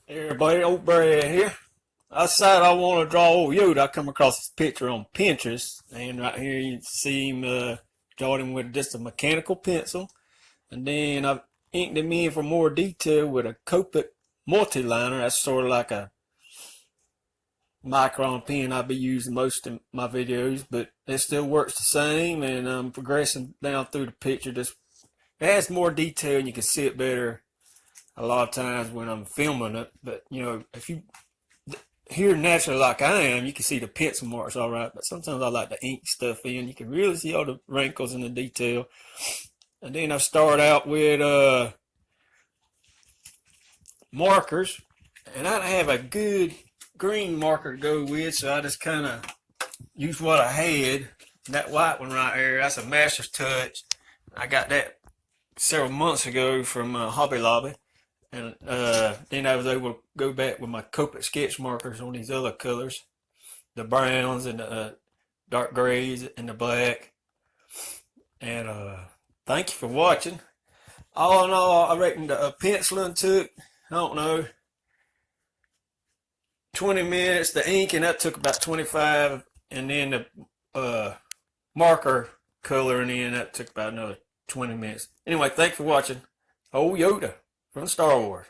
Hey everybody, old Brad here. I decided I want to draw old Yoda. I come across this picture on Pinterest, and right here you see him drawing him with just a mechanical pencil, and then I've inked him in for more detail with a Copic multiliner. That's sort of like a micron pen I'll be using most in my videos, but it still works the same, and I'm progressing down through the picture. Just it has more detail, and you can see it better a lot of times when I'm filming it. But if you here naturally like I am, you can see the pencil marks all right, but sometimes I like to ink stuff in. You can really see all the wrinkles and the detail. And then I start out with markers, and I don't have a good green marker to go with, so I just kind of use what I had. That white one right there, that's a Master's Touch. I got that several months ago from Hobby Lobby. And then I was able to go back with my Copic sketch markers on these other colors, the browns and the dark grays and the black. And thank you for watching. All in all, I reckon the penciling took, I don't know, 20 minutes. The ink, and that took about 25. And then the marker coloring in, that took about another 20 minutes. Anyway, thanks for watching. Old Yoda from Star Wars.